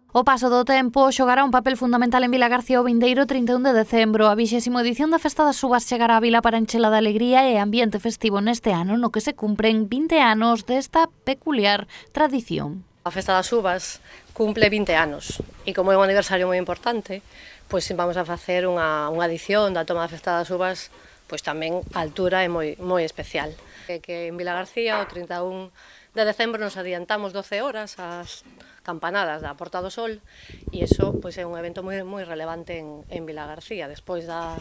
O paso do tempo xogará un papel fundamental en Vilagarcía o vindeiro 31 de decembro. A 20ª edición da Festa das Uvas chegará a vila para enchela de alegría e ambiente festivo neste ano no que se cumpren 20 anos desta peculiar tradición. A Festa das Uvas cumple 20 anos e como é un aniversario moi importante, pois vamos a facer unha edición da toma da Festa das Uvas pois tamén a altura é moi especial. Que en Vilagarcía o 31 de decembro nos adiantamos 12 horas ás campanadas da Porta do Sol e iso pois é un evento moi relevante en Vilagarcía. Despois da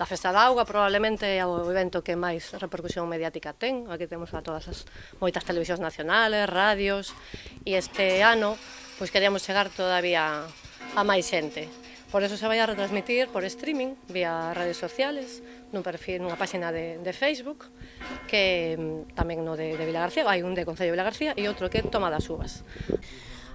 Festa da Auga probablemente é o evento que máis repercusión mediática ten. Aquí temos a todas as moitas televisións nacionales, radios e este ano pois queríamos chegar todavía a máis xente. Por eso se vai a retransmitir por streaming, vía redes sociales, nun perfil, nunha páxina de Facebook, que tamén no de Vilagarcía, hai un de Concello de Vilagarcía e outro que Toma das Uvas.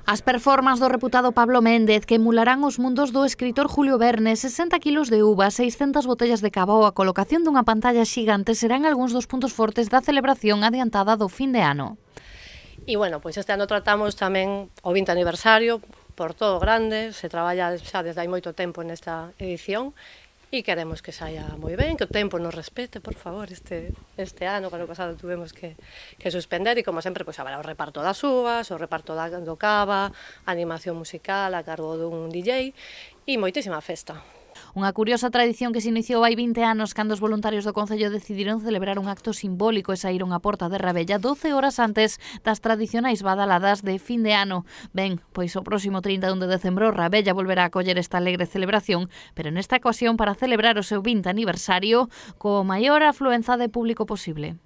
As performances do reputado Pablo Méndez que emularán os mundos do escritor Julio Verne, 60 kilos de uvas, 600 botellas de cava ou a colocación dunha pantalla xigante serán algúns dos puntos fortes da celebración adiantada do fin de ano. E, bueno, pois este ano tratamos tamén o 20 aniversario, por todo grande, se traballa xa desde hai moito tempo nesta edición e queremos que saia moi ben, que o tempo nos respete, por favor, este ano, que ano pasado tuvemos que suspender e, como sempre, pois haberá o reparto das uvas, o reparto do cava, animación musical a cargo dun DJ e moitísima festa. Unha curiosa tradición que se iniciou hai 20 anos cando os voluntarios do Concello decidiron celebrar un acto simbólico e saíron á Porta de Rabella 12 horas antes das tradicionais badaladas de fin de ano. Ben, pois o próximo 31 de decembro Rabella volverá a acoller esta alegre celebración, pero nesta ocasión para celebrar o seu 20 aniversario co maior afluenza de público posible.